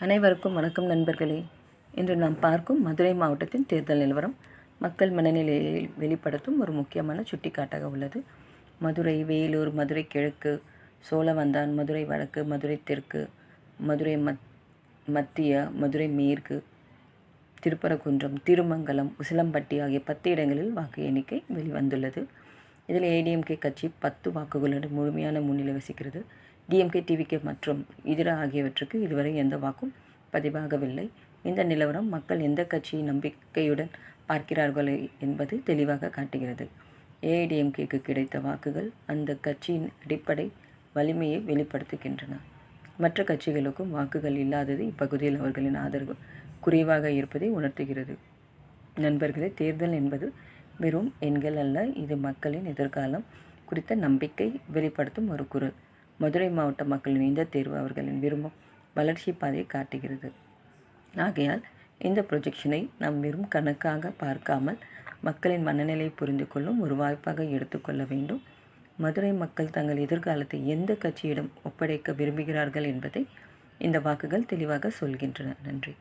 அனைவருக்கும் வணக்கம் நண்பர்களே. இன்று நாம் பார்க்கும் மதுரை மாவட்டத்தின் தேர்தல் நிலவரம் மக்கள் மனநிலையை வெளிப்படுத்தும் ஒரு முக்கியமான சுட்டிக்காட்டாக உள்ளது. மதுரை, வேலூர், மதுரை கிழக்கு, சோழவந்தான், மதுரை வடக்கு, மதுரை தெற்கு, மதுரை மத்திய, மதுரை மேற்கு, திருப்பரங்குன்றம், திருமங்கலம், உசிலம்பட்டி ஆகிய 10 இடங்களில் வாக்கு எண்ணிக்கை வெளிவந்துள்ளது. இதில் ஏடிஎம்கே கட்சி 10 வாக்குகளுடன் முழுமையான முன்னிலை வசிக்கிறது. டிஎம்கே, டிவிகே மற்றும் இதர ஆகியவற்றுக்கு இதுவரை எந்த வாக்கும் பதிவாகவில்லை. இந்த நிலவரம் மக்கள் எந்த கட்சியை நம்பிக்கையுடன் பார்க்கிறார்கள் என்பது தெளிவாக காட்டுகிறது. ஏஐடிஎம்கேக்கு கிடைத்த வாக்குகள் அந்த கட்சியின் அடிப்படை வலிமையை வெளிப்படுத்துகின்றன. மற்ற கட்சிகளுக்கும் வாக்குகள் இல்லாதது இப்பகுதியில் அவர்களின் ஆதரவு குறைவாக இருப்பதை உணர்த்துகிறது. நண்பர்களே, தேர்தல் என்பது வெறும் எண்கள் அல்ல, இது மக்களின் எதிர்காலம் குறித்த நம்பிக்கை வெளிப்படுத்தும் ஒரு குரல். மதுரை மாவட்ட மக்களின் இந்த தேர்வு அவர்களின் விரும்பும் வளர்ச்சி பாதையை காட்டுகிறது. ஆகையால் இந்த ப்ரொஜெக்ஷனை நாம் வெறும் கணக்காக பார்க்காமல் மக்களின் மனநிலை புரிந்து கொள்ளும் ஒரு வாய்ப்பாக எடுத்துக்கொள்ள வேண்டும். மதுரை மக்கள் தங்கள் எதிர்காலத்தை எந்த கட்சியிடம் ஒப்படைக்க விரும்புகிறார்கள் என்பதை இந்த வாக்குகள் தெளிவாக சொல்கின்றன. நன்றி.